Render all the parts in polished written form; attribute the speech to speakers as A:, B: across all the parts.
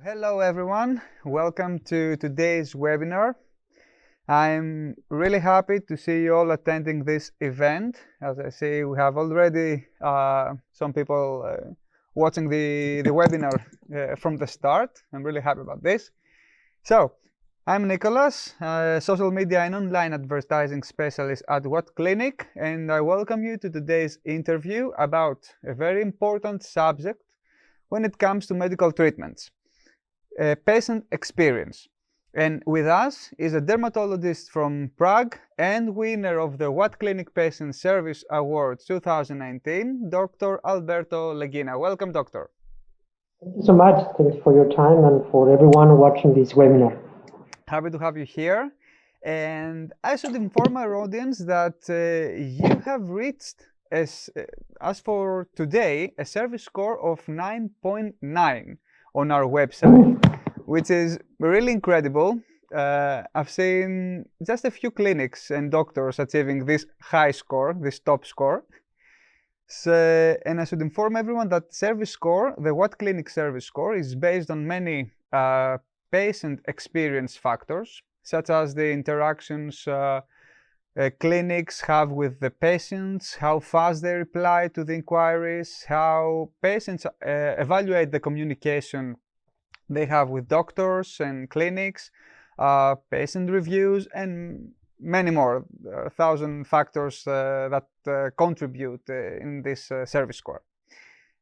A: Hello everyone, welcome to today's webinar. I'm really happy to see you all attending this event. As I see, we have already some people watching the webinar from the start. I'm really happy about this. So, I'm Nicholas, social media and online advertising specialist at WhatClinic, and I welcome you to today's interview about a very important subject when it comes to medical treatments. Patient experience. And with us is a dermatologist from Prague and winner of the WhatClinic Patient Service Award 2019, Dr. Alberto Leguina. Welcome, doctor.
B: Thank you so much. Thanks for your time and for everyone watching this webinar.
A: Happy to have you here. And I should inform our audience that you have reached, as for today, a service score of 9.9 on our website, which is really incredible. I've seen just a few clinics and doctors achieving this high score, this top score. So, and I should inform everyone that service score, the WhatClinic service score, is based on many patient experience factors, such as the interactions clinics have with the patients, how fast they reply to the inquiries, how patients evaluate the communication they have with doctors and clinics, patient reviews, and many more, 1,000 factors that contribute in this service score.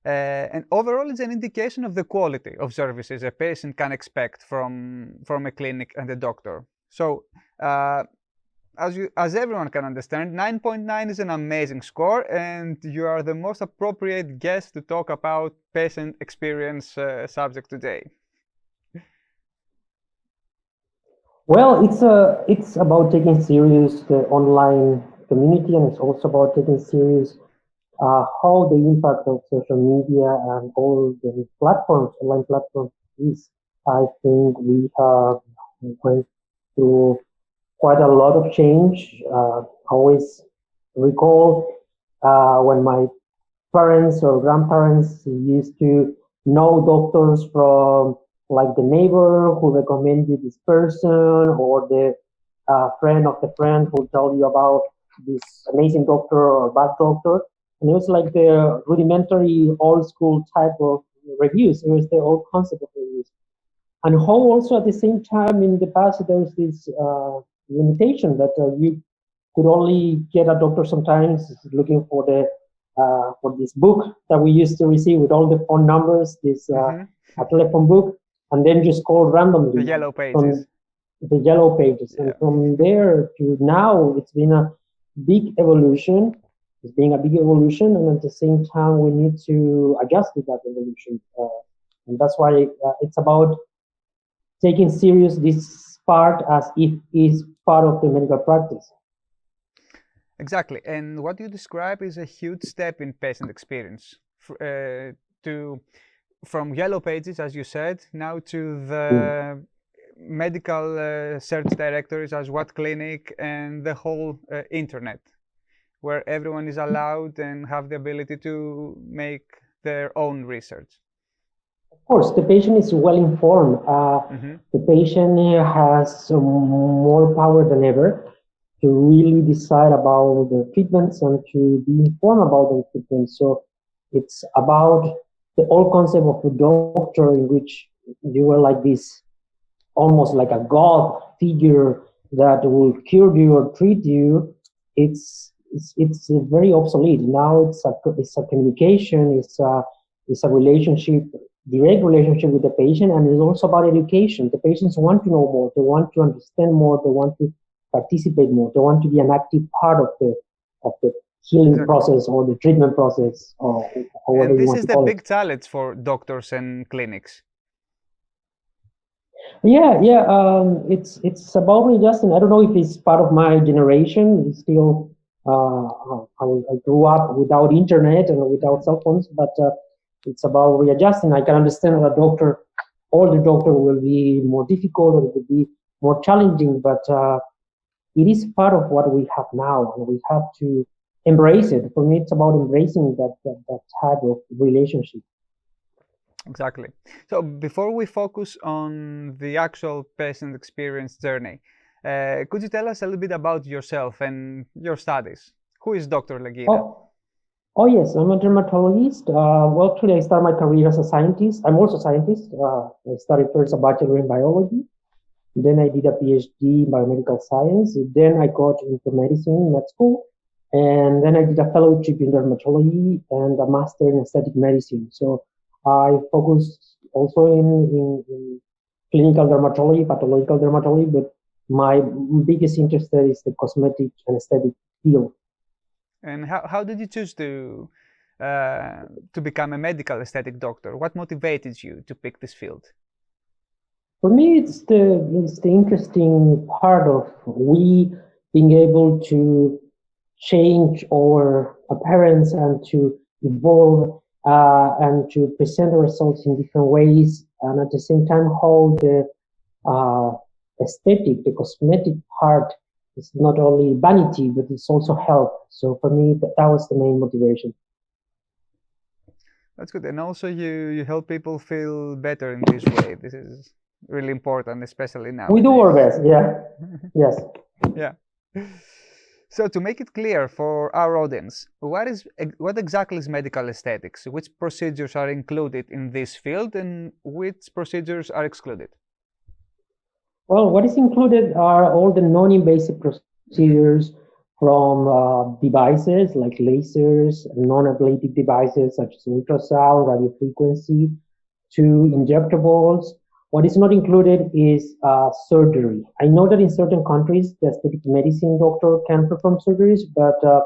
A: And overall, it's an indication of the quality of services a patient can expect from a clinic and a doctor. So, as everyone can understand, 9.9 is an amazing score, and you are the most appropriate guest to talk about patient experience subject today.
B: Well, it's about taking serious the online community, and it's also about taking serious how the impact of social media and all the platforms, online platforms is. I think we have went through quite a lot of change. Always recall when my parents or grandparents used to know doctors from like the neighbor who recommended this person, or the friend of the friend who told you about this amazing doctor or bad doctor. And it was like the rudimentary old school type of reviews. It was the old concept of reviews. And how also at the same time in the past there was this limitation that you could only get a doctor sometimes looking for the for this book that we used to receive with all the phone numbers, this a telephone book, and then just call randomly.
A: The yellow pages.
B: The yellow pages.
A: Yeah.
B: And from there to now, it's been a big evolution. It's been a big evolution, and at the same time, we need to adjust to that evolution. And that's why it's about taking serious this part as if is part of the medical practice.
A: Exactly, and what you describe is a huge step in patient experience from yellow pages, as you said, now to the medical search directories as WhatClinic and the whole internet, where everyone is allowed and have the ability to make their own research.
B: Of course, the patient is well informed. The patient has more power than ever to really decide about the treatments and to be informed about the treatments. So it's about the old concept of a doctor in which you were like this, almost like a god figure that will cure you or treat you. It's very obsolete. Now it's a communication, it's a relationship, direct relationship with the patient, and it's also about education. The patients want to know more, they want to understand more, they want to participate more, they want to be an active part of the healing process or the treatment process, or however
A: and
B: you
A: this
B: want
A: is
B: to
A: the
B: call
A: big
B: it.
A: challenge for doctors and clinics.
B: Yeah. It's about readjusting. I don't know if it's part of my generation. It's still, I grew up without internet and without cell phones, but it's about readjusting. I can understand that older doctor will be more difficult, or it will be more challenging, but it is part of what we have now, and we have to embrace it. For me, it's about embracing that type of relationship.
A: Exactly. So before we focus on the actual patient experience journey, could you tell us a little bit about yourself and your studies? Who is Dr. Leguina?
B: Oh yes, I'm a dermatologist. Well, actually, I started my career as a scientist. I'm also a scientist. I studied first a bachelor in biology. Then I did a PhD in biomedical science. Then I got into medicine, med school. And then I did a fellowship in dermatology and a master in aesthetic medicine. So I focused also in clinical dermatology, pathological dermatology, but my biggest interest is the cosmetic and aesthetic field.
A: And how did you choose to become a medical aesthetic doctor? What motivated you to pick this field?
B: For me, it's the interesting part of we being able to change our appearance and to evolve and to present the results in different ways, and at the same time, how the uh, aesthetic, the cosmetic part is not only vanity, but it's also health. So for me, that was the main motivation.
A: That's good. And also you help people feel better in this way. This is really important, especially
B: We do our
A: nowadays.
B: best, yeah. Yes.
A: Yeah. So to make it clear for our audience, what exactly is medical aesthetics? Which procedures are included in this field and which procedures are excluded?
B: Well, what is included are all the non-invasive procedures from devices like lasers, non-ablative devices such as ultrasound, radiofrequency, to injectables. What is not included is surgery. I know that in certain countries, the aesthetic medicine doctor can perform surgeries, but the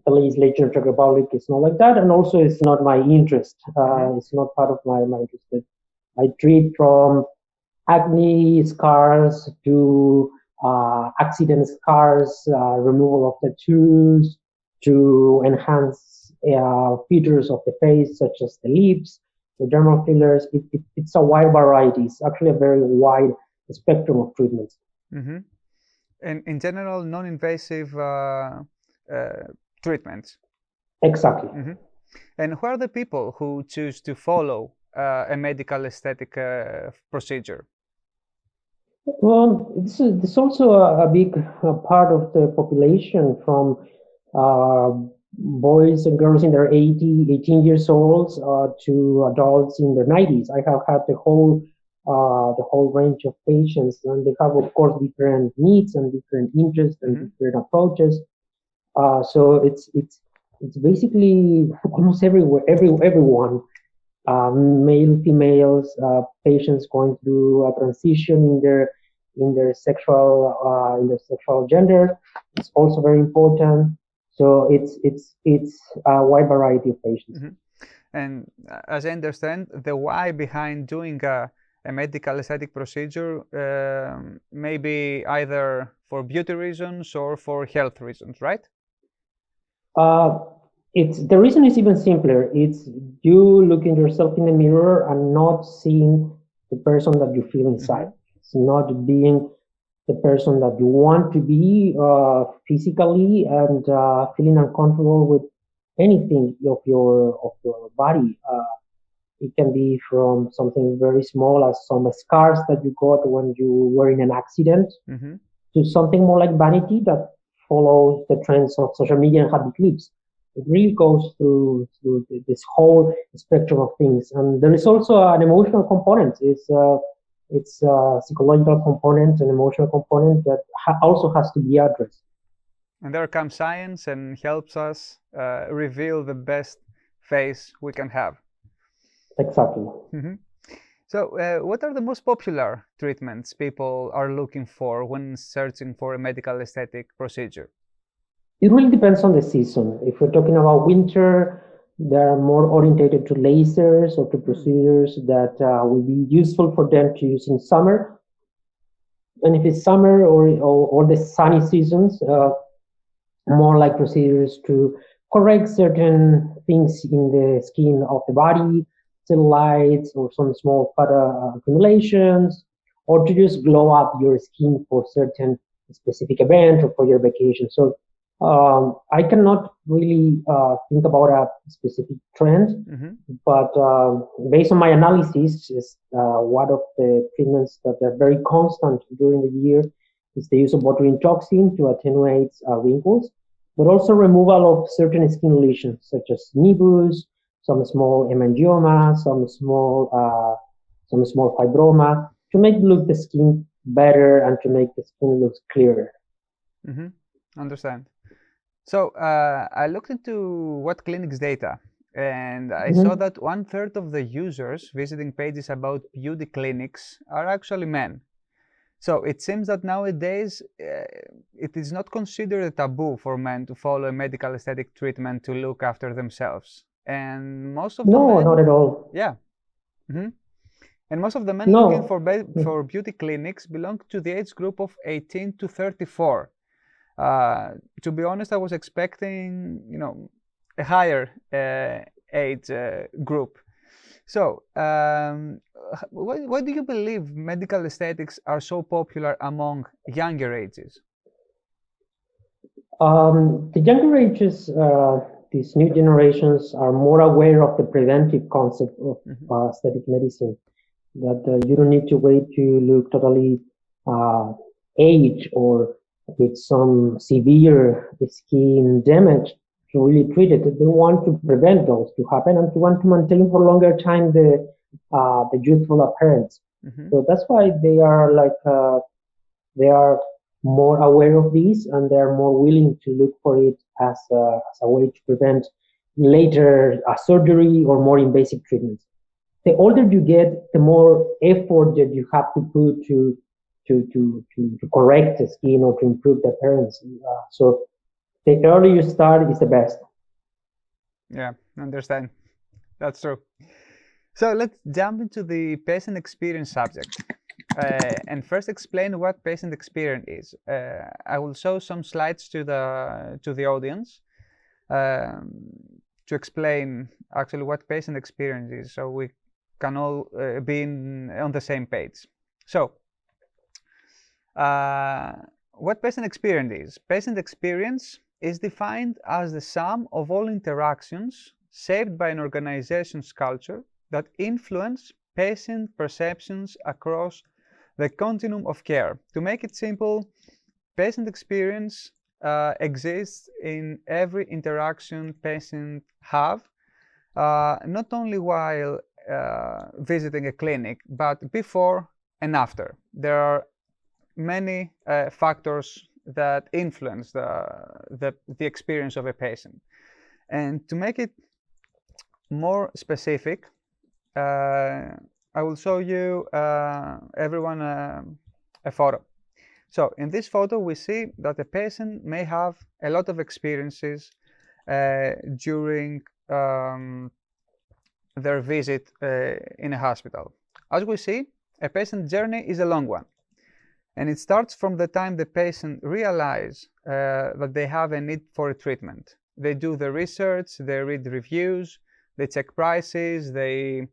B: legislature in Czech Republic is not like that, and also it's not my interest. It's not part of my interest. I treat from acne scars to accident scars, removal of tattoos, to enhance features of the face, such as the lips, the dermal fillers. It's a wide variety. It's actually a very wide spectrum of treatments.
A: Mm-hmm. And in general, non-invasive treatments.
B: Exactly.
A: Mm-hmm. And who are the people who choose to follow a medical aesthetic procedure?
B: Well, this also a big part of the population, from uh, boys and girls in their 18 years old to adults in their 90s. I have had the whole range of patients, and they have, of course, different needs and different interests and different approaches. So it's basically almost everywhere, everyone, male, females, patients going through a transition in their sexual gender. It's also very important. So it's a wide variety of patients.
A: Mm-hmm. And as I understand, the why behind doing a medical aesthetic procedure may be either for beauty reasons or for health reasons, right?
B: Uh, it's the reason is even simpler. It's you looking yourself in the mirror and not seeing the person that you feel inside. It's not being the person that you want to be physically, and feeling uncomfortable with anything of your body. It can be from something very small as some scars that you got when you were in an accident, to something more like vanity that follows the trends of social media and happy clips. It really goes through this whole spectrum of things, and there is also an emotional component. It's a psychological component, an emotional component that also has to be addressed.
A: And there comes science and helps us reveal the best face we can have.
B: Exactly.
A: So, what are the most popular treatments people are looking for when searching for a medical aesthetic procedure?
B: It really depends on the season. If we're talking about winter, they are more orientated to lasers or to procedures that will be useful for them to use in summer. And if it's summer or the sunny seasons, more like procedures to correct certain things in the skin of the body, cellulites or some small fat accumulations, or to just glow up your skin for certain specific event or for your vacation. So I cannot really think about a specific trend, but based on my analysis, one of the treatments that are very constant during the year is the use of botulinum toxin to attenuate wrinkles, but also removal of certain skin lesions such as nevus, some small hemangioma, some small fibroma, to make look the skin better and to make the skin look clearer.
A: Understand. So I looked into WhatClinic's data, and I saw that 1/3 of the users visiting pages about beauty clinics are actually men. So it seems that nowadays it is not considered a taboo for men to follow a medical aesthetic treatment to look after themselves. And most of the men...
B: No, not at all.
A: Yeah. And most of the men looking for beauty clinics belong to the age group of 18 to 34. To be honest, I was expecting, a higher age group. So, why do you believe medical aesthetics are so popular among younger ages?
B: The younger ages, these new generations are more aware of the preventive concept of aesthetic medicine. That you don't need to wait to look totally aged or with some severe skin damage to really treat it. They want to prevent those to happen and to want to maintain for longer time the youthful appearance. So that's why they are they are more aware of this, and they are more willing to look for it as a way to prevent later a surgery or more invasive treatments. The older you get, the more effort that you have to put to correct the skin or to improve the appearance. So the earlier you start is the best.
A: Yeah, understand. That's true. So let's jump into the patient experience subject. And first explain what patient experience is. I will show some slides to the audience to explain actually what patient experience is, so we can all be on the same page. So, what patient experience is? Patient experience is defined as the sum of all interactions shaped by an organization's culture that influence patient perceptions across the continuum of care. To make it simple, patient experience exists in every interaction patients have, not only while visiting a clinic, but before and after. There are many factors that influence the experience of a patient. And to make it more specific, I will show you everyone a photo. So in this photo, we see that a patient may have a lot of experiences during their visit in a hospital. As we see, a patient journey is a long one. And it starts from the time the patient realizes that they have a need for a treatment. They do the research, they read reviews, they check prices, they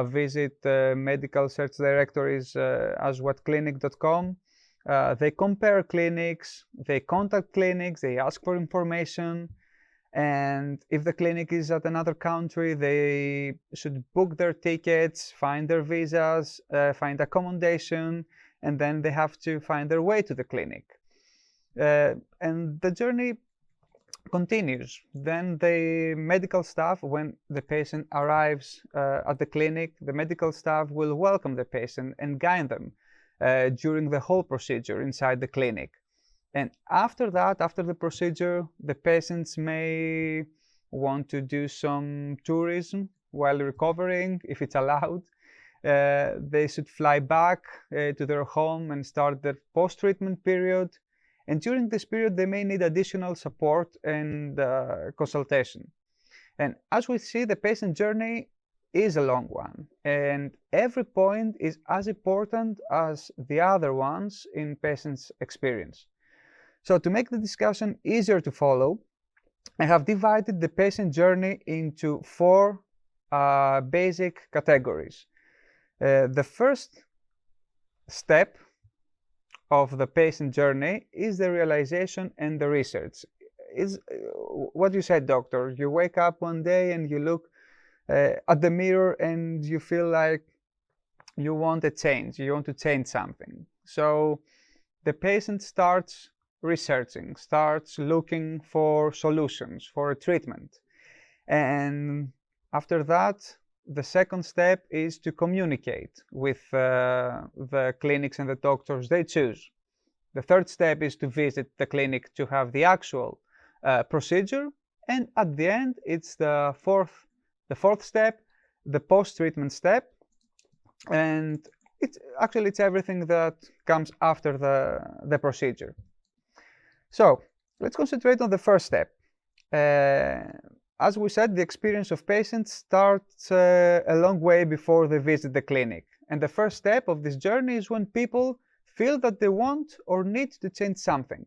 A: visit medical search directories as WhatClinic.com. They compare clinics, they contact clinics, they ask for information. And if the clinic is at another country, they should book their tickets, find their visas, find accommodation, and then they have to find their way to the clinic. And the journey continues. Then the medical staff, when the patient arrives at the clinic, the medical staff will welcome the patient and guide them during the whole procedure inside the clinic. And after that, after the procedure, the patients may want to do some tourism while recovering, if it's allowed. They should fly back to their home and start their post-treatment period. And during this period, they may need additional support and consultation. And as we see, the patient journey is a long one. And every point is as important as the other ones in patient's experience. So to make the discussion easier to follow, I have divided the patient journey into 4 basic categories. The first step of the patient journey is the realization and the research. Is what you said, doctor. You wake up one day and you look at the mirror and you feel like you want a change, you want to change something. So the patient starts researching, starts looking for solutions, for a treatment. And after that, the second step is to communicate with the clinics and the doctors they choose. The third step is to visit the clinic to have the actual procedure. And at the end, it's the fourth step, the post-treatment step. And it's everything that comes after the procedure. So let's concentrate on the first step. As we said, the experience of patients starts a long way before they visit the clinic. And the first step of this journey is when people feel that they want or need to change something.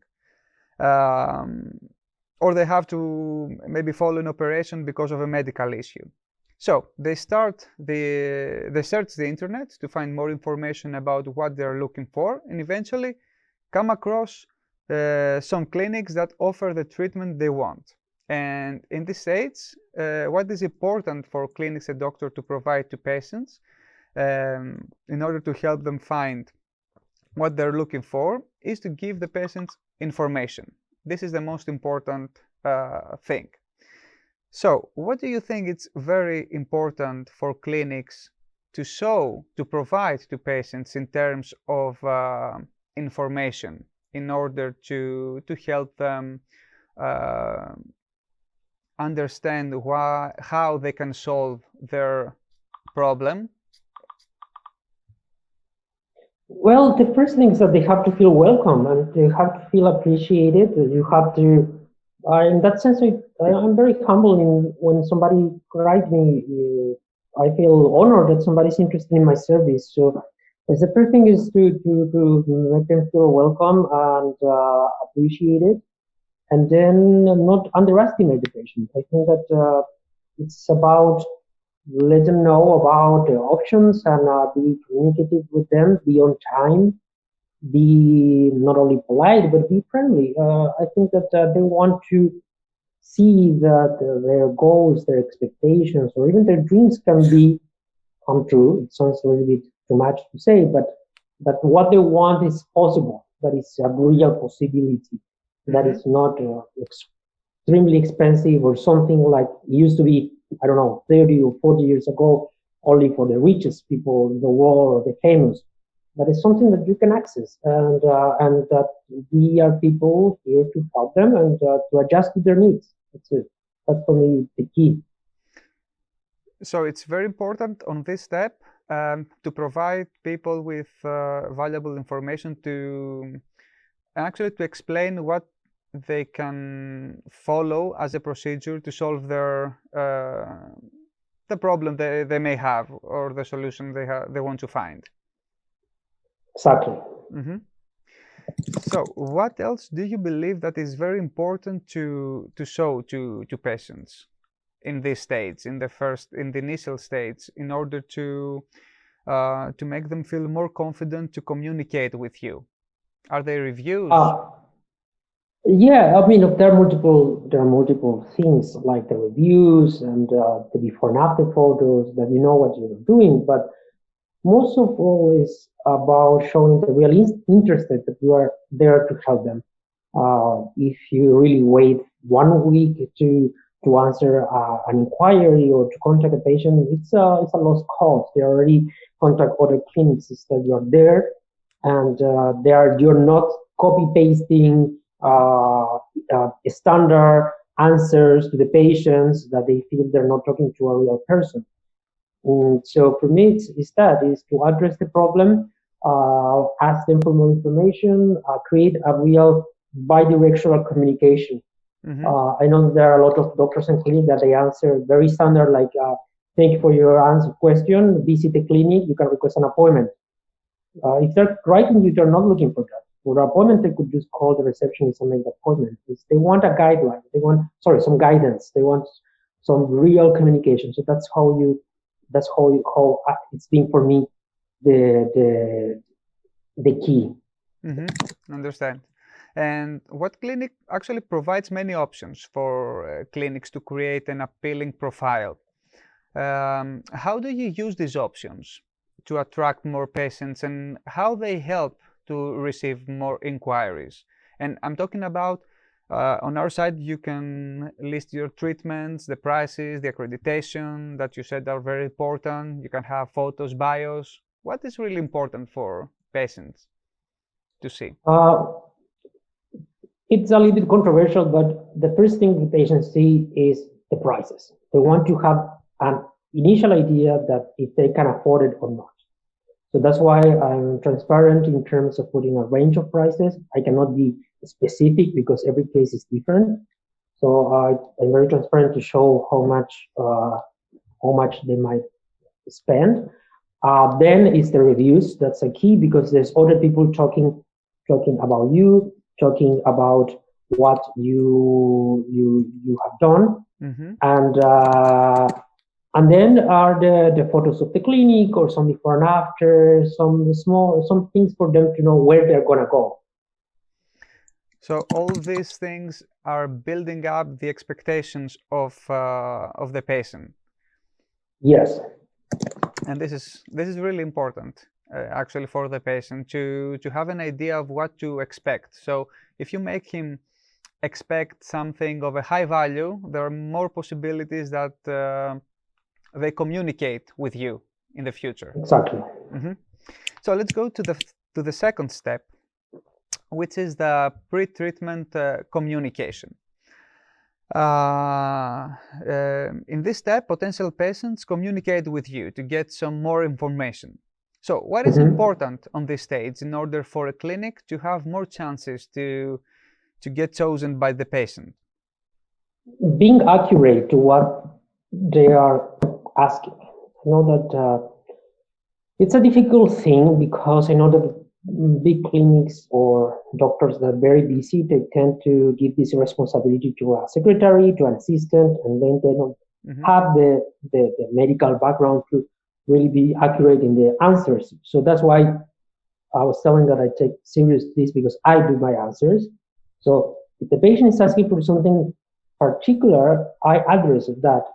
A: Or they have to maybe follow an operation because of a medical issue. So they search the internet to find more information about what they're looking for, and eventually come across some clinics that offer the treatment they want. And in this stage, what is important for clinics and doctors to provide to patients in order to help them find what they're looking for is to give the patients information. This is the most important thing. So what do you think it's very important for clinics to provide to patients in terms of information in order to help them understand how they can solve their problem?
B: Well, the first thing is that they have to feel welcome and they have to feel appreciated. You have to, in that sense, I'm very humble when somebody writes me. I feel honored that somebody's interested in my service. So, the first thing is to make them feel welcome and appreciated, and then not underestimate the patient. I think that it's about let them know about the options and be communicative with them, be on time, be not only polite but be friendly. I think that they want to see that their goals, their expectations, or even their dreams can be come true. It sounds a little bit too much to say, but what they want is possible. That is a real possibility. That is not extremely expensive or something like it used to be, I don't know, 30 or 40 years ago, only for the richest people in the world or the famous. That is something that you can access, and that we are people here to help them and to adjust to their needs. That's it. That's for me the key.
A: So it's very important on this step to provide people with valuable information to explain what they can follow as a procedure to solve their the problem they may have or the solution they want to find.
B: Exactly.
A: So what else do you believe that is very important to show to patients in this stage, in the initial stage, in order to make them feel more confident to communicate with you? Are there reviews?
B: Yeah, I mean, there are multiple things like the reviews and the before and after photos that you know what you're doing, but most of all is about showing the real interest that you are there to help them. If you really wait 1 week to answer an inquiry or to contact a patient, it's a lost cause. They already contact other clinics that you're there, and you're not copy pasting standard answers to the patients that they feel they're not talking to a real person. So for me, it's to address the problem, ask them for more information, create a real bi-directional communication. I know there are a lot of doctors and clinics that they answer very standard, like, thank you for your question, visit the clinic, you can request an appointment. If they're writing you, they're not looking for that. For the appointment, they could just call the receptionist and make the appointment. They want a guideline. They want, some guidance. They want some real communication. So that's how it's been for me the key.
A: Understand. And WhatClinic actually provides many options for clinics to create an appealing profile. How do you use these options to attract more patients, and how they help to receive more inquiries? And I'm talking about on our side, you can list your treatments, the prices, the accreditation that you said are very important. You can have photos, bios. What is really important for patients to see?
B: It's a little bit controversial, but the first thing the patients see is the prices. They want to have an initial idea that if they can afford it or not. So that's why I'm transparent in terms of putting a range of prices. I cannot be specific because every case is different. So I'm very transparent to show how much they might spend. Then is the reviews. That's a key because there's other people talking about you, talking about what you have done, and then are the photos of the clinic or some before and after, some things for them to know where they're gonna go.
A: So all these things are building up the expectations of the patient.
B: Yes.
A: And this is really important, actually, for the patient to have an idea of what to expect. So if you make him expect something of a high value, there are more possibilities that they communicate with you in the future.
B: Exactly.
A: So let's go to the second step, which is the pre-treatment communication. In this step, potential patients communicate with you to get some more information. So what is important on this stage in order for a clinic to have more chances to get chosen by the patient?
B: Being accurate to what they are asking. I know that it's a difficult thing because I know that big clinics or doctors that are very busy, they tend to give this responsibility to a secretary, to an assistant, and then they don't have the medical background to really be accurate in the answers. So that's why I was telling that I take serious this because I do my answers. So if the patient is asking for something particular, I address that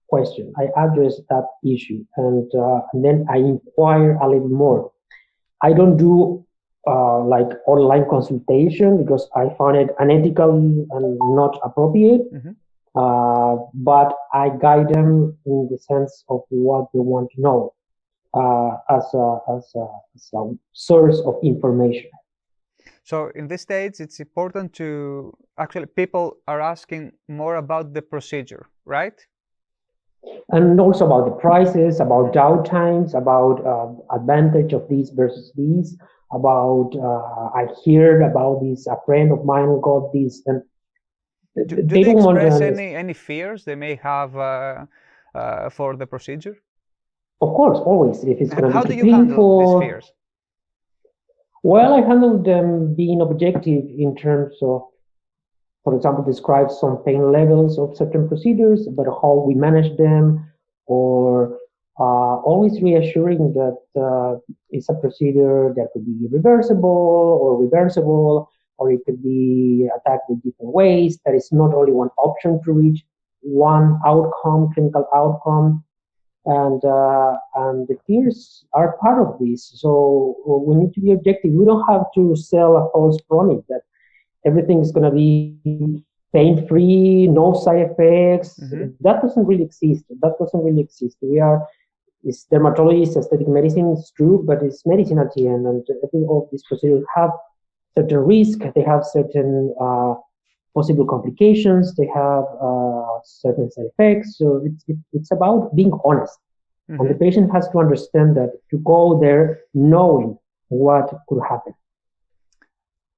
B: question. I address that issue, and then I inquire a little more. I don't do like online consultation because I find it unethical and not appropriate. But I guide them in the sense of what they want to know as a source of information.
A: So in this stage, it's important to actually people are asking more about the procedure, right?
B: And also about the prices, about downtimes, about advantage of these versus these, about I heard about this, a friend of mine got this, and
A: do they
B: don't
A: express
B: want
A: any fears they may have for the procedure?
B: Of course, always. If it's going
A: How
B: to
A: do
B: be
A: you handle these
B: painful,
A: fears?
B: well, I handle them being objective in terms of, for example, describe some pain levels of certain procedures, but how we manage them, or always reassuring that it's a procedure that could be reversible, or it could be attacked with different ways. There is not only one option to reach one outcome, clinical outcome, and the fears are part of this. So we need to be objective. We don't have to sell a false promise that everything is going to be pain-free, no side effects. That doesn't really exist. It's dermatology, it's aesthetic medicine, it's true, but it's medicine at the end. And every of these procedures have certain risk. They have certain possible complications. They have certain side effects. So it's about being honest. And the patient has to understand that to go there knowing what could happen.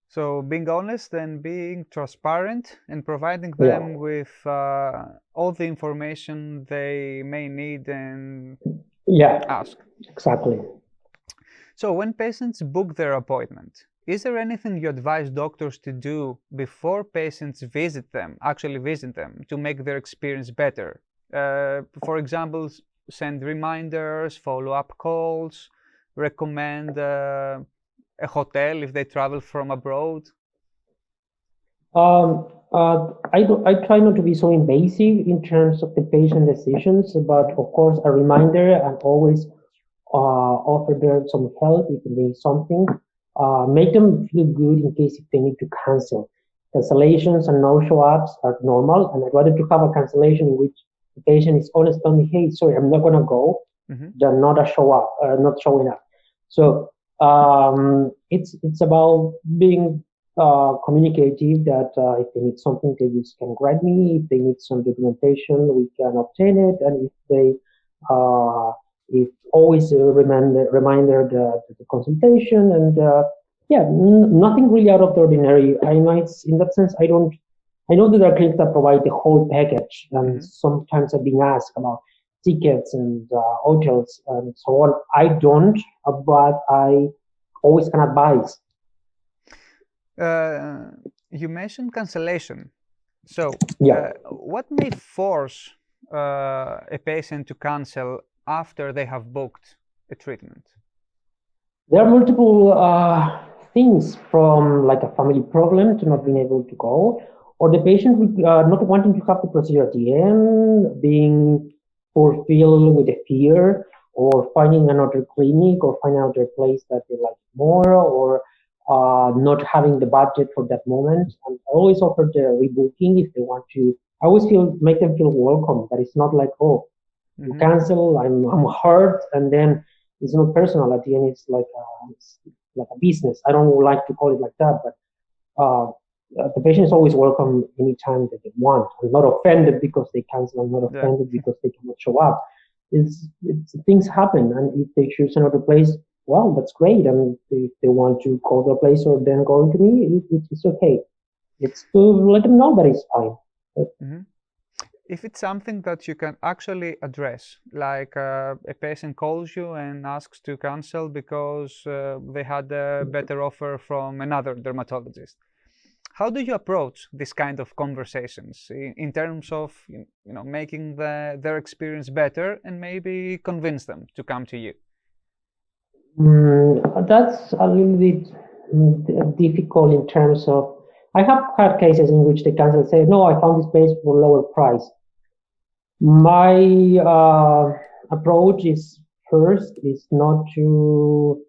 A: So being honest and being transparent and providing them with all the information they may need and ask.
B: Exactly.
A: So when patients book their appointment, is there anything you advise doctors to do before patients actually visit them, to make their experience better? For example, send reminders, follow-up calls, recommend a hotel if they travel from abroad?
B: I try not to be so invasive in terms of the patient decisions, but of course a reminder and always offer them some help if they need something. Make them feel good in case if they need to cancel. Cancellations and no-show ups are normal, and I'd rather to have a cancellation in which the patient is honest, telling me, "Hey, sorry, I'm not gonna go," than not a show up, not showing up. So it's about being communicative that if they need something, they just can write me. If they need some documentation, we can obtain it. And if always a reminder the consultation and yeah, nothing really out of the ordinary. I know it's in that sense. I know that there are clinics that provide the whole package, and sometimes I've been asked about tickets and hotels and so on. I don't, but I always can advise.
A: You mentioned cancellation. So,
B: Yeah.
A: what may force a patient to cancel after they have booked a treatment?
B: There are multiple things, from like a family problem to not being able to go, or the patient not wanting to have the procedure at the end, being fulfilled with a fear, or finding another clinic or finding another place that they like more, or not having the budget for that moment. And I always offer the rebooking if they want to. I always make them feel welcome. That it's not like, oh, you cancel, I'm hurt, and then it's not personal. At the end, it's like a business. I don't like to call it like that, but the patient is always welcome anytime that they want. I'm not offended because they cancel. I'm not offended because they cannot show up. It's things happen, and if they choose another place, well, that's great. And if they want to call the place or then go to me, it's okay. It's to let them know that it's fine.
A: If it's something that you can actually address, like a patient calls you and asks to cancel because they had a better offer from another dermatologist, how do you approach this kind of conversations in terms of making their experience better and maybe convince them to come to you?
B: That's a little bit difficult in terms of, I have had cases in which they cancel and say, no, I found this place for lower price. My approach is not to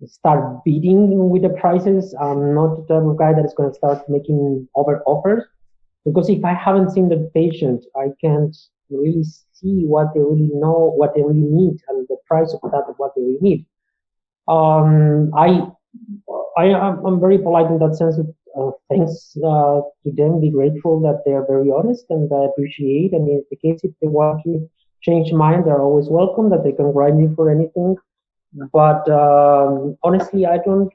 B: start bidding with the prices. I'm not the type of guy that is going to start making over offers, because if I haven't seen the patient, I can't really see what they really know, what they really need, and the price of that, what they really need. I'm very polite in that sense. Thanks to them, be grateful that they are very honest, and I appreciate. And in the case if they want to change mind, they're always welcome. That they can write me for anything. But honestly, I don't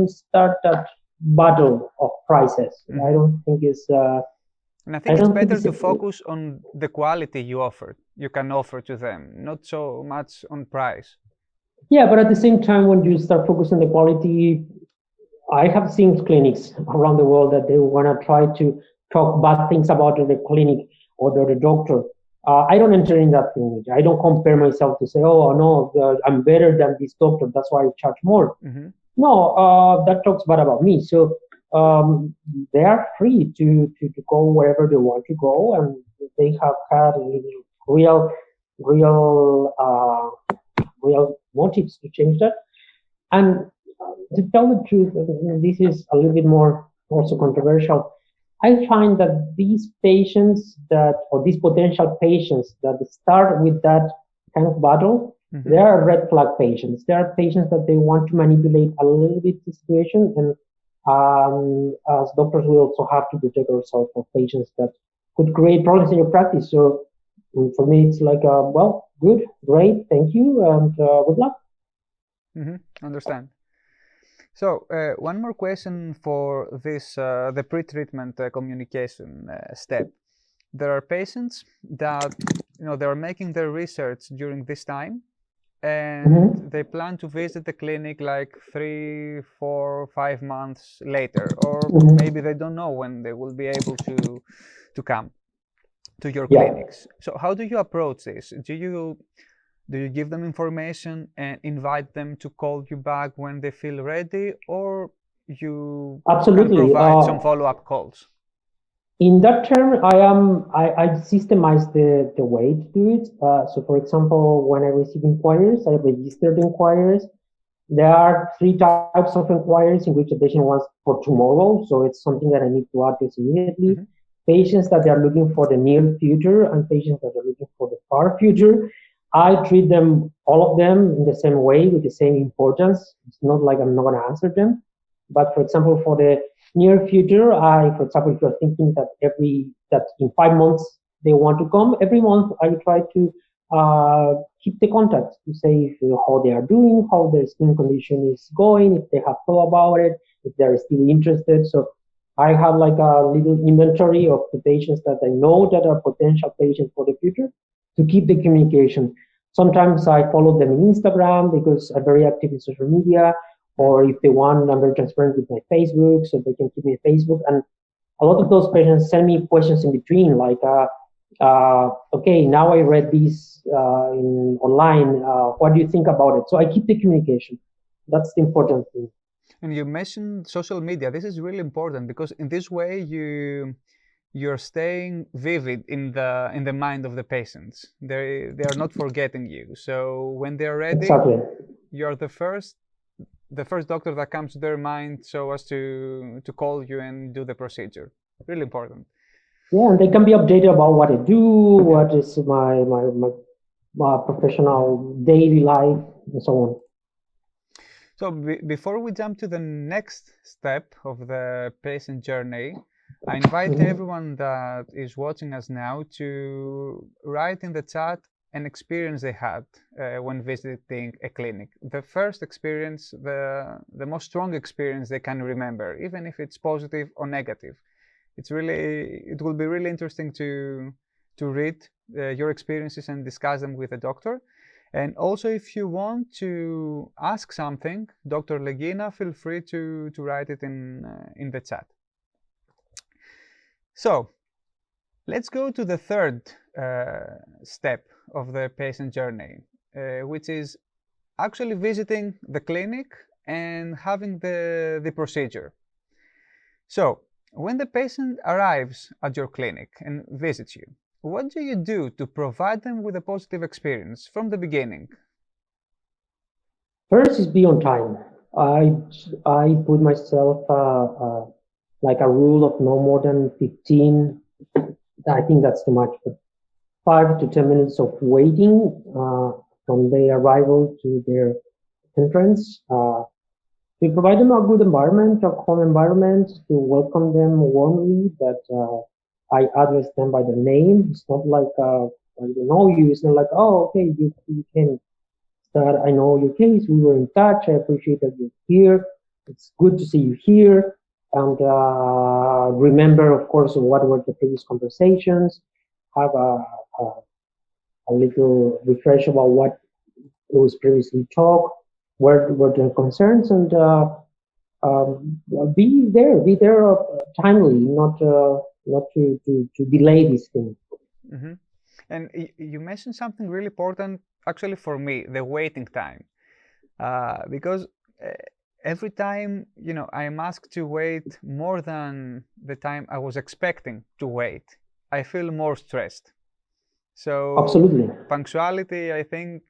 B: start that battle of prices. I don't think it's.
A: And I think it's better to focus on the quality you can offer to them, not so much on price.
B: Yeah, but at the same time, when you start focusing on the quality, I have seen clinics around the world that they want to try to talk bad things about the clinic or the doctor. I don't enter in that thing. I don't compare myself to say, oh, no, I'm better than this doctor. That's why I charge more. No, that talks bad about me. So they are free to go wherever they want to go, and they have had real motives to change that. And to tell the truth, this is a little bit more also controversial. I find that these patients or these potential patients that start with that kind of battle, they are red flag patients. They are patients that they want to manipulate a little bit the situation. And as doctors, we also have to protect ourselves from patients that could create problems in your practice. So for me, it's like, well, good, great, thank you, and good luck.
A: Understand. So one more question for this, the pre-treatment communication step. There are patients that they are making their research during this time, and they plan to visit the clinic like 3, 4, 5 months later, or maybe they don't know when they will be able to come to your clinics. So how do you approach this? Do Do you give them information and invite them to call you back when they feel ready, or you can
B: Absolutely.
A: provide some follow-up calls?
B: In that term, I systemize the way to do it. So, for example, when I receive inquiries, I register the inquiries. There are 3 types of inquiries in which the patient wants for tomorrow, so it's something that I need to address immediately. Patients that are looking for the near future and patients that are looking for the far future. I treat them, all of them, in the same way with the same importance. It's not like I'm not going to answer them. But for example, for the near future, for example, if you're thinking that in 5 months they want to come, every month I try to keep the contact to say how they are doing, how their skin condition is going, if they have thought about it, if they're still interested. So I have like a little inventory of the patients that I know that are potential patients for the future to keep the communication. Sometimes I follow them in Instagram because I'm very active in social media, or if they want, I'm very transparent with my Facebook, so they can keep me on Facebook. And a lot of those patients send me questions in between, like, okay, now I read this online. What do you think about it? So I keep the communication. That's the important thing.
A: And you mentioned social media. This is really important because in this way you're staying vivid in the mind of the patients. They are not forgetting you. So when they're ready,
B: exactly,
A: you're the first doctor that comes to their mind so as to call you and do the procedure. Really important.
B: Yeah, and they can be updated about what I do, what is my professional daily life, and so on.
A: So before we jump to the next step of the patient journey, I invite everyone that is watching us now to write in the chat an experience they had when visiting a clinic. The first experience, the most strong experience they can remember, even if it's positive or negative. It will be really interesting to read your experiences and discuss them with the doctor. And also, if you want to ask something, Dr. Leguina, feel free to write it in the chat. So let's go to the third step of the patient journey, which is actually visiting the clinic and having the procedure. So when the patient arrives at your clinic and visits you, what do you do to provide them with a positive experience from the beginning?
B: First is be on time. I put myself like a rule of no more than 15. I think that's too much, but 5 to 10 minutes of waiting from their arrival to their entrance. We provide them a good environment, a calm environment, to welcome them warmly, that I address them by the name. It's not like, I don't know you. It's not like, oh, okay, you came. That I know your case. We were in touch. I appreciate that you're here. It's good to see you here. And remember, of course, what were the previous conversations. Have a little refresh about what was previously talked. Where were the concerns, and be there timely, not to delay this thing.
A: Mm-hmm. And you mentioned something really important, actually, for me, the waiting time, because every time I am asked to wait more than the time I was expecting to wait, I feel more stressed. So
B: absolutely,
A: punctuality, I think,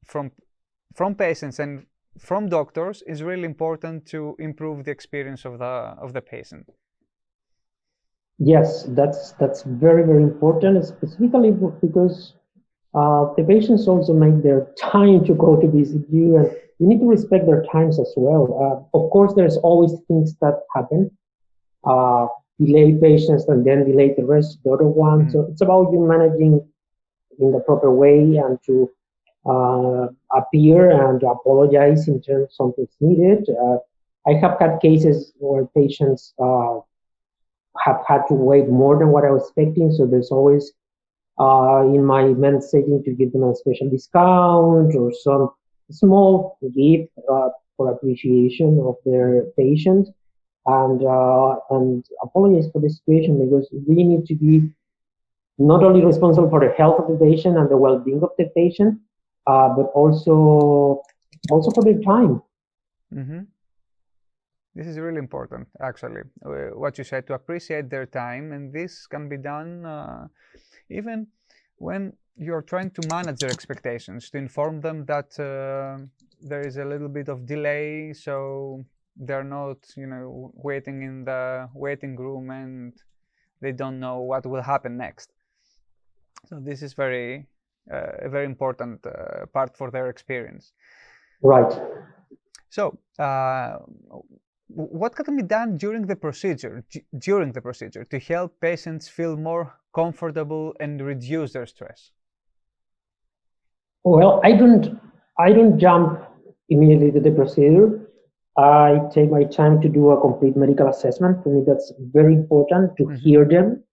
A: from patients and from doctors is really important to improve the experience of the patient.
B: Yes, that's very, very important, specifically because the patients also make their time to go to visit you, and you need to respect their times as well. Of course, there's always things that happen, delay patients and then delay the rest of the other one. So it's about you managing in the proper way and to appear and apologize in terms of something's needed. I have had cases where patients have had to wait more than what I was expecting, so there's always in my messaging to give them a special discount or some small gift for appreciation of their patient, and apologize for the situation, because we need to be not only responsible for the health of the patient and the well-being of the patient, but also for their time.
A: Mm-hmm. This is really important, actually, what you said, to appreciate their time, and this can be done even when you're trying to manage their expectations, to inform them that there is a little bit of delay, so they're not, waiting in the waiting room and they don't know what will happen next. So this is a very important part for their experience.
B: Right.
A: So what can be done during the procedure to help patients feel more comfortable and reduce their stress?
B: Well, I don't jump immediately to the procedure. I take my time to do a complete medical assessment. For me, that's very important to hear them,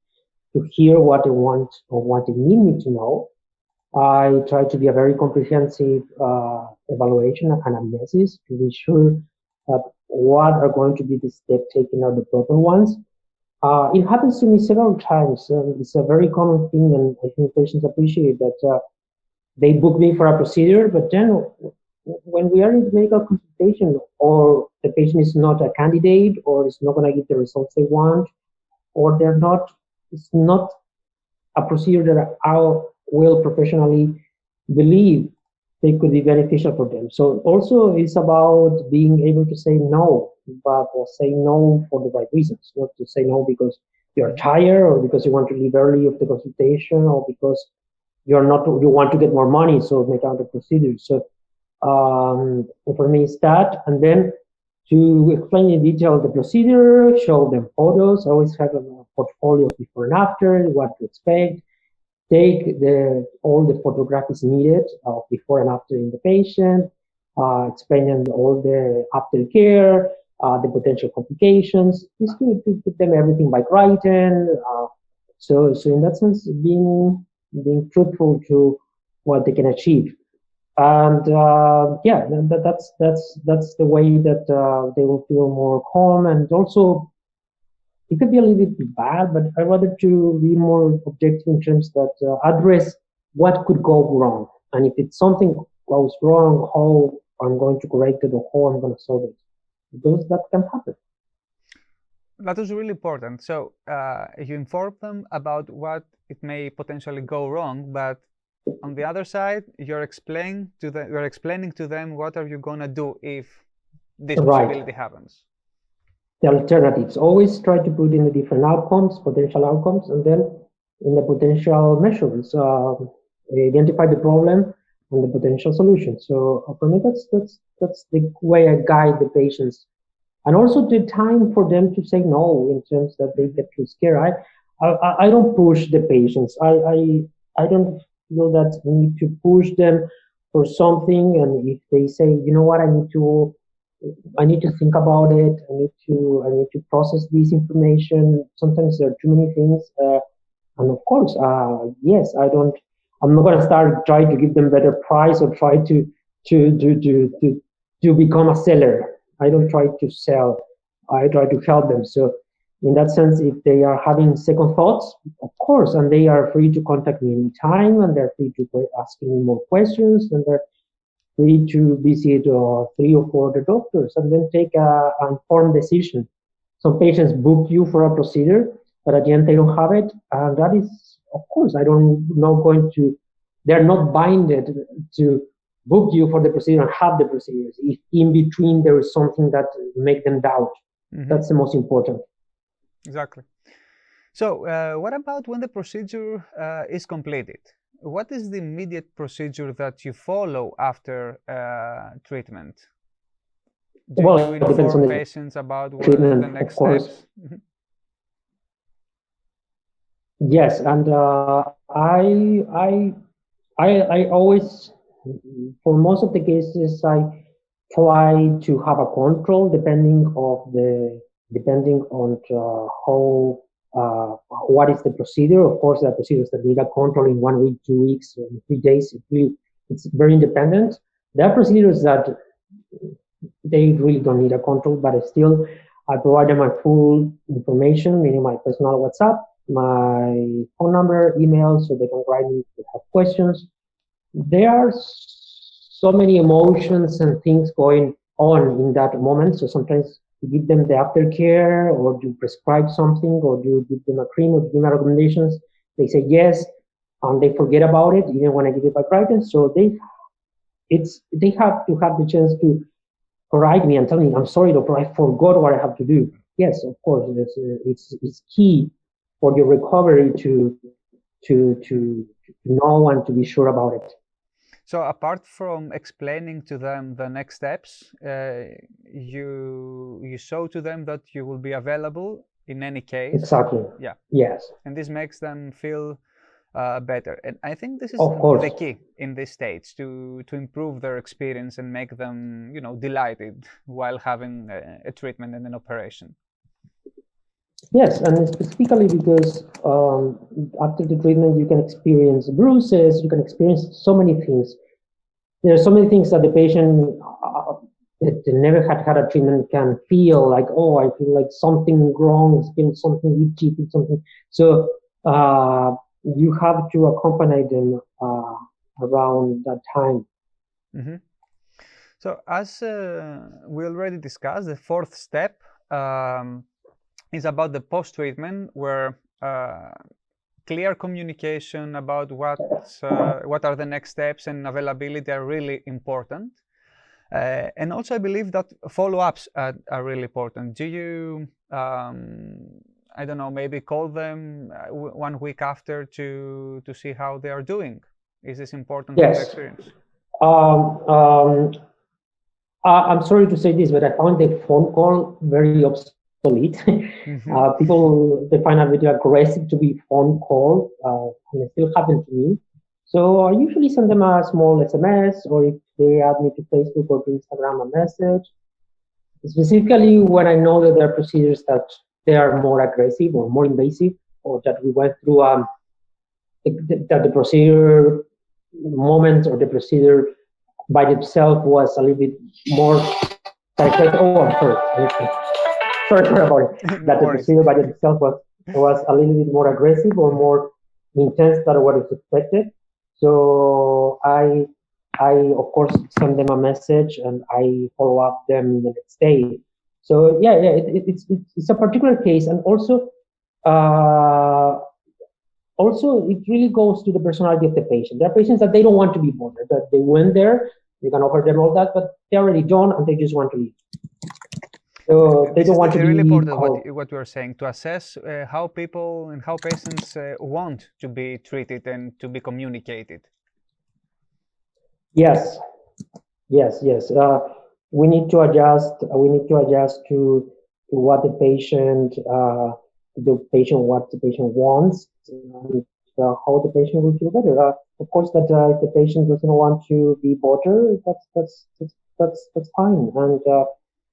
B: to hear what they want or what they need me to know. I try to be a very comprehensive evaluation and analysis to be sure that what are going to be the steps taken are the proper ones. It happens to me several times. It's a very common thing, and I think patients appreciate that they book me for a procedure, but then when we are in the medical consultation, or the patient is not a candidate, or is not going to get the results they want, or it's not a procedure that I will professionally believe they could be beneficial for them. So also it's about being able to say no, but say no for the right reasons, not to say no because you're tired or because you want to leave early of the consultation or because you want to get more money, so make out the procedure. So for me it's that, and then to explain in detail the procedure, show them photos, always have a portfolio before and after, what to expect, take all the photographs needed before and after in the patient, explain them all the aftercare, the potential complications, just to put them everything by writing. So in that sense, being truthful to what they can achieve. And yeah, that's the way that they will feel more calm. And also it could be a little bit bad, but I rather to be more objective in terms that address what could go wrong, and if it's something goes wrong, how I'm going to correct it or how I'm going to solve it, because that can happen.
A: That is really important. So you inform them about what it may potentially go wrong, but on the other side, you're explaining to them what are you gonna do if this possibility happens.
B: The alternatives. Always try to put in the different outcomes, potential outcomes, and then in the potential measures, identify the problem and the potential solution. So for me, that's the way I guide the patients, and also the time for them to say no in terms that they get too scared. I don't push the patients. I don't feel that we need to push them for something, and if they say, you know what, I need to think about it. I need to process this information. Sometimes there are too many things, and of course, yes, I'm not going to start trying to give them better price or try to become a seller. I don't try to sell. I try to help them. So in that sense, if they are having second thoughts, of course, and they are free to contact me anytime, and they're free to ask me more questions, and they're free to visit 3 or 4 other doctors and then take an informed decision. Some patients book you for a procedure, but at the end they don't have it. And that is, of course, they're not binded to book you for the procedure and have the procedures. If in between there is something that make them doubt, that's the most important.
A: Exactly. So what about when the procedure is completed? What is the immediate procedure that you follow after treatment? Do you inform patients about what are the next steps?
B: Yes, and I always, for most of the cases, I try to have a control depending on how. What is the procedure? Of course, there are procedures that need a control in 1 week, 2 weeks, 3 days. It's very independent. There are procedures that they really don't need a control, but still, I provide them my full information, meaning my personal WhatsApp, my phone number, email, so they can write me if they have questions. There are so many emotions and things going on in that moment. So sometimes you give them the aftercare, or do you prescribe something, or do you give them a cream, or do you give them recommendations. They say yes, and they forget about it even when I give it by guidance. So they have to have the chance to correct me and tell me, I'm sorry, doctor, I forgot what I have to do. Yes, of course, it's key for your recovery to know and to be sure about it.
A: So apart from explaining to them the next steps, you show to them that you will be available in any case.
B: Exactly.
A: Yeah.
B: Yes.
A: And this makes them feel better. And I think this is the key in this stage, to improve their experience and make them, delighted while having a treatment and an operation.
B: Yes, and specifically because after the treatment you can experience bruises, you can experience so many things. There are so many things that the patient that never had a treatment can feel like, oh, I feel like something wrong, I feel something itchy, feel something. So you have to accompany them around that time.
A: Mm-hmm. So as we already discussed, the fourth step is about the post-treatment, where clear communication about what are the next steps and availability are really important. And also, I believe that follow-ups are really important. Do you, I don't know, maybe call them 1 week after to see how they are doing? Is this important for the experience?
B: I'm sorry to say this, but I found the phone call very obsolete. People, they find it very aggressive to be phone called, and it still happens to me. So I usually send them a small SMS, or if they add me to Facebook or to Instagram, a message. Specifically when I know that there are procedures that they are more aggressive or more invasive, or that we went through that the procedure moment or the procedure by itself was a little bit more. Oh, I'm sorry. Sorry about it. That the procedure by itself was a little bit more aggressive or more intense than what is expected. So I of course send them a message and I follow up them the next day. So yeah, it's a particular case, and also it really goes to the personality of the patient. There are patients that they don't want to be bothered, that they went there, you can offer them all that, but they're already done and they just want to leave. So they don't want to be
A: really important what you are saying, to assess how people and how patients want to be treated and to be communicated.
B: Yes. We need to adjust. We need to adjust to what the patient what the patient wants, and how the patient will feel better. Of course, that if the patient doesn't want to be bothered, that's fine. And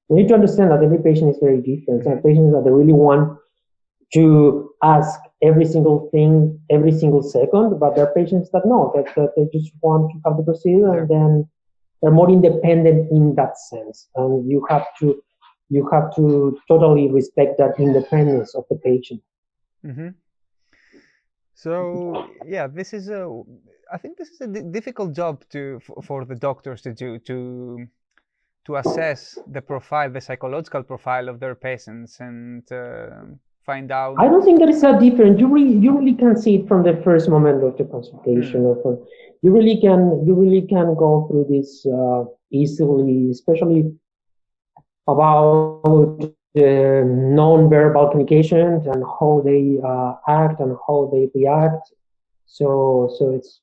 B: we need to understand that every patient is very different. Some patients that they really want to ask every single thing every single second, but there are patients that no, that they just want to have the procedure, and then they're more independent in that sense. And you have to totally respect that independence of the patient.
A: So yeah, I think this is a difficult job for the doctors to do, to assess the psychological profile of their patients, and find out.
B: I don't think there is a difference. You really can see it from the first moment of the consultation. You really can go through this easily, especially about non-verbal communication and how they act and how they react. So it's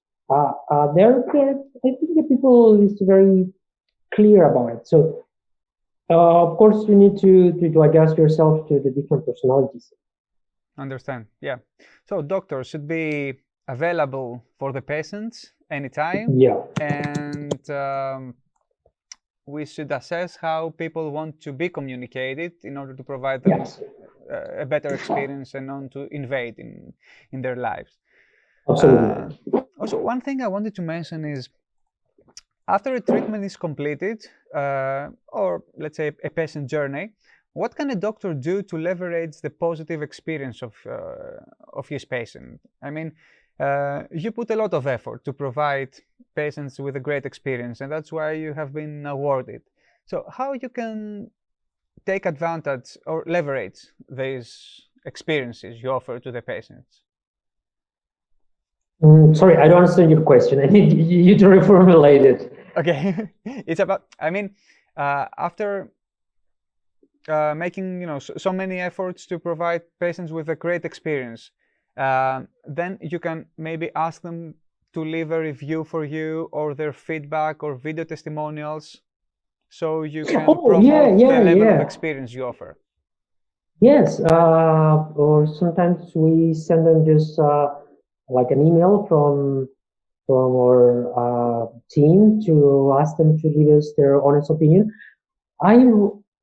B: there. I think the people is very clear about it. So of course you need to adjust yourself to the different personalities.
A: Understand. Yeah. So doctors should be available for the patients anytime.
B: Yeah.
A: And we should assess how people want to be communicated in order to provide them a better experience and not to invade in their lives.
B: Absolutely.
A: Also, one thing I wanted to mention is, after a treatment is completed, or let's say a patient journey, what can a doctor do to leverage the positive experience of his patient? I mean, you put a lot of effort to provide patients with a great experience, and that's why you have been awarded. So how you can take advantage or leverage these experiences you offer to the patients?
B: Sorry, I don't understand your question. I need you to reformulate it.
A: Okay, it's about, I mean, after making so many efforts to provide patients with a great experience, then you can maybe ask them to leave a review for you, or their feedback or video testimonials, so you can promote the level of experience you offer.
B: Yes, or sometimes we send them just like an email from our team to ask them to give us their honest opinion.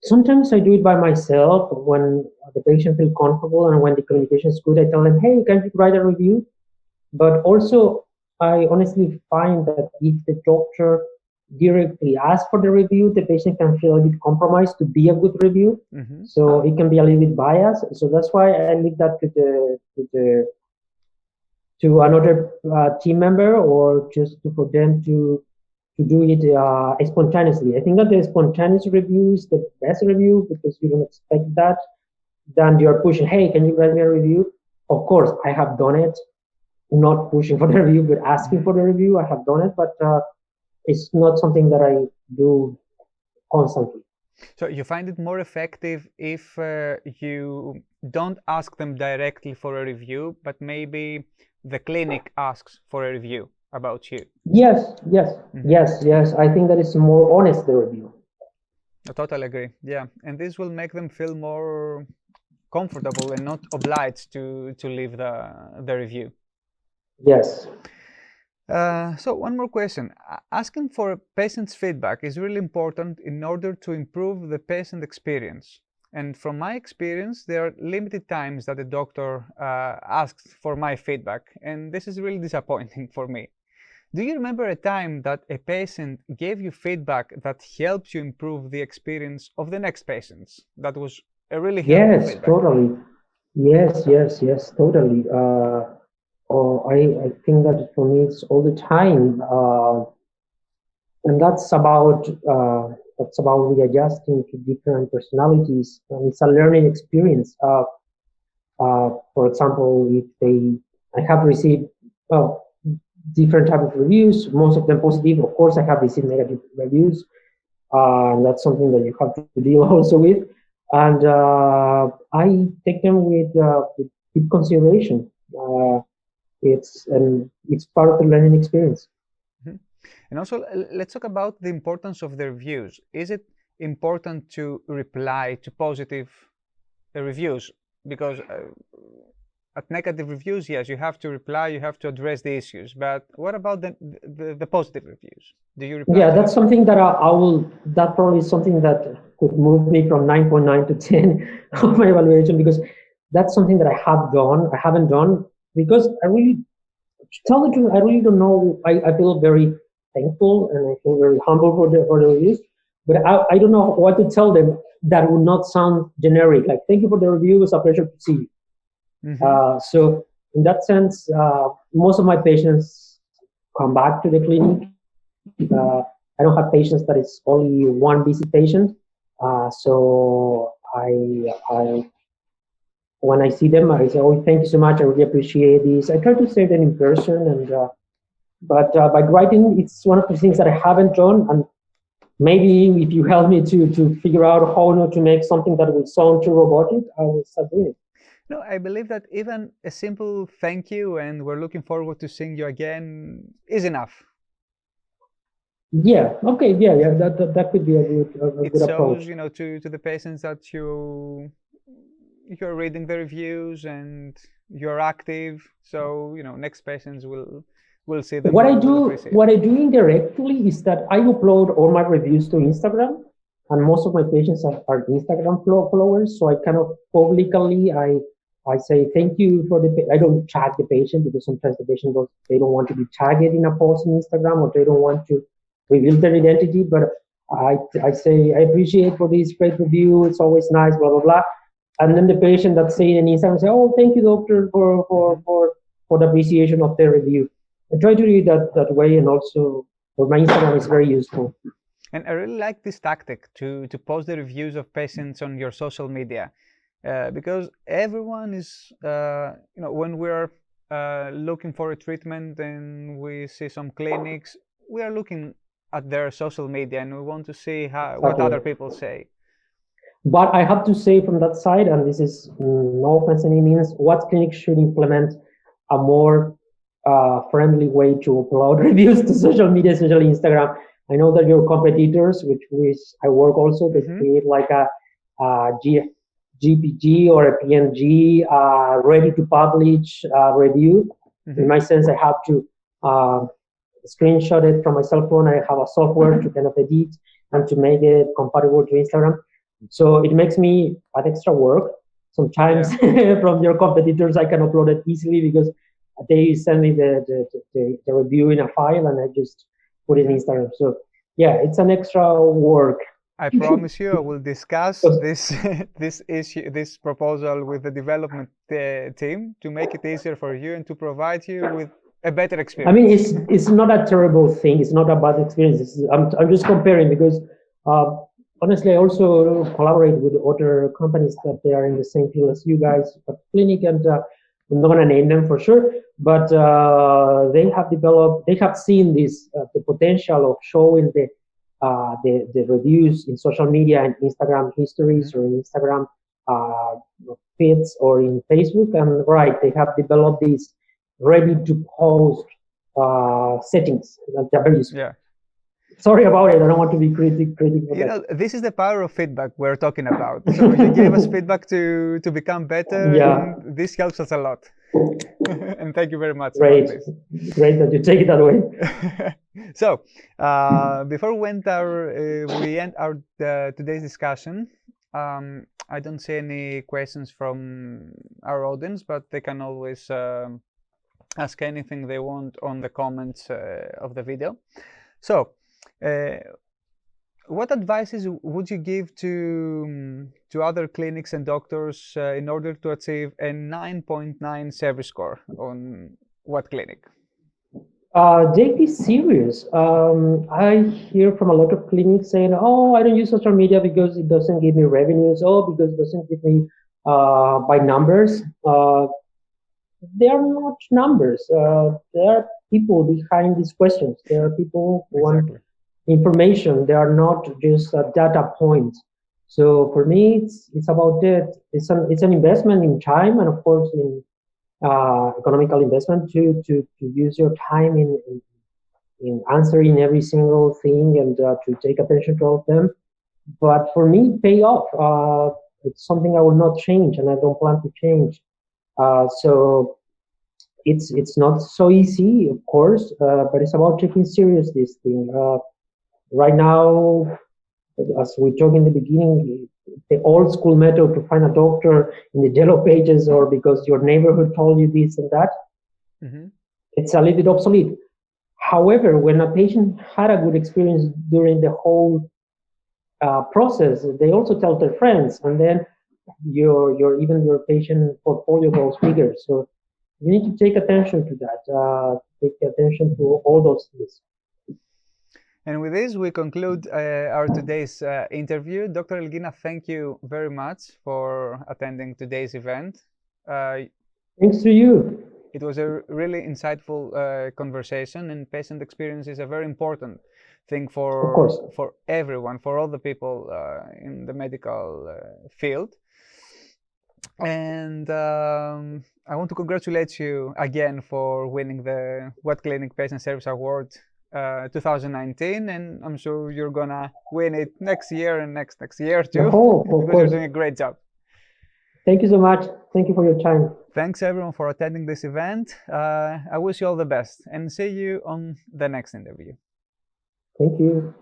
B: Sometimes I do it by myself when the patient feels comfortable and when the communication is good. I tell them, hey, can you write a review? But also, I honestly find that if the doctor directly asks for the review, the patient can feel a bit compromised to be a good review. So it can be a little bit biased. So that's why I leave that to another team member, or just for them to do it spontaneously. I think that the spontaneous review is the best review, because you don't expect that. Then you're pushing, hey, can you write me a review? Of course, I have done it. Not pushing for the review, but asking for the review. I have done it, but it's not something that I do constantly.
A: So you find it more effective if you don't ask them directly for a review, but maybe the clinic asks for a review about you?
B: Yes. I think that is more honest, the review.
A: I totally agree. Yeah, and this will make them feel more comfortable and not obliged to leave the review.
B: Yes.
A: So one more question. Asking for a patient's feedback is really important in order to improve the patient experience. And from my experience, there are limited times that a doctor asks for my feedback, and this is really disappointing for me. Do you remember a time that a patient gave you feedback that helped you improve the experience of the next patients? That was a really helpful feedback.
B: Totally. Yes, totally. I think that for me it's all the time, and that's about readjusting to different personalities, and it's a learning experience. For example, I have received different type of reviews, most of them positive. Of course, I have received negative reviews, and that's something that you have to deal also with. And I take them with consideration. It's part of the learning experience.
A: And also, let's talk about the importance of the reviews. Is it important to reply to positive reviews? Because at negative reviews, yes, you have to reply, you have to address the issues. But what about the positive reviews? Do you reply?
B: Yeah, that's something that that probably is something that could move me from 9.9 to 10 of my evaluation, because that's something that I haven't done, because to tell the truth, I really don't know. I feel very thankful and I feel very humble for the reviews, but I don't know what to tell them that would not sound generic. Like, thank you for the review, it's a pleasure to see you. So in that sense, most of my patients come back to the clinic. I don't have patients that it's only one visit patient. So when I see them, I say, oh, thank you so much, I really appreciate this. I try to say them in person, but by writing, it's one of the things that I haven't done. And maybe if you help me to figure out how not to make something that will sound too robotic, I will start doing it.
A: No, I believe that even a simple thank you and we're looking forward to seeing you again is enough.
B: Yeah. Okay. Yeah. That could be a good approach.
A: It shows, to the patients that you're reading the reviews and you're active. So, next patients will see them.
B: What I do indirectly is that I upload all my reviews to Instagram, and most of my patients are Instagram followers. So I kind of publicly I say thank you for I don't tag the patient, because sometimes the patient they don't want to be tagged in a post on Instagram, or they don't want to reveal their identity. But I say, I appreciate for this great review. It's always nice, blah blah blah. And then the patient that's saying in Instagram say, oh, thank you, doctor, for for the appreciation of their review. I try to do it that way, and also for my Instagram is very useful.
A: And I really like this tactic to post the reviews of patients on your social media, because everyone is, when we're looking for a treatment and we see some clinics, we are looking at their social media and we want to see what other people say.
B: But I have to say from that side, and this is no offense any means, WhatClinic should implement a more friendly way to upload reviews to social media, especially Instagram. I know that your competitors, which I work also, they create like a GPG or a PNG ready to publish review. In my sense, I have to screenshot it from my cell phone. I have a software to kind of edit and to make it compatible to Instagram. So it makes me an extra work. Sometimes from your competitors, I can upload it easily because they send me the review in a file and I just put it in Instagram. So yeah, it's an extra work.
A: I promise you, I will discuss this proposal with the development team to make it easier for you and to provide you with a better experience.
B: I mean, it's not a terrible thing. It's not a bad experience. I'm just comparing because honestly, I also collaborate with other companies that they are in the same field as you guys at Clinic, and I'm not going to name them for sure, but they have seen this the potential of showing the reviews in social media and Instagram histories or in Instagram feeds or in Facebook, and they have developed these ready to post settings. Sorry about it. I don't want to be critical.
A: This is the power of feedback we're talking about. So you gave us feedback to become better.
B: Yeah.
A: And this helps us a lot. And thank you very much.
B: Great that you take it that way.
A: So before we end our today's discussion, I don't see any questions from our audience, but they can always ask anything they want on the comments of the video. So what advices would you give to other clinics and doctors in order to achieve a 9.9 service score on WhatClinic?
B: Take it serious. I hear from a lot of clinics saying, "Oh, I don't use social media because it doesn't give me revenues. Oh, because it doesn't give me by numbers." They are not numbers. There are people behind these questions. There are people who want information. They are not just a data point. So for me, it's about that. It's an investment in time and of course in economical investment to use your time in answering every single thing and to take attention to all of them. But for me, pay off. It's something I will not change and I don't plan to change. So it's not so easy, of course, but it's about taking serious this thing. Right now, as we talked in the beginning, the old school method to find a doctor in the yellow pages or because your neighborhood told you this and that, it's a little bit obsolete. However, when a patient had a good experience during the whole process, they also tell their friends, and then even your patient portfolio goes bigger. So you need to take attention to that, take attention to all those things.
A: And with this, we conclude our today's interview. Dr. Leguina, thank you very much for attending today's event.
B: Thanks to you.
A: It was a really insightful conversation, and patient experience is a very important thing for everyone, for all the people in the medical field. And I want to congratulate you again for winning the WhatClinic Patient Service Award 2019, and I'm sure you're gonna win it next year and next year too, because you're doing a great job.
B: Thank you so much. Thank you for your time.
A: Thanks everyone for attending this event. I wish you all the best and see you on the next interview.
B: Thank you.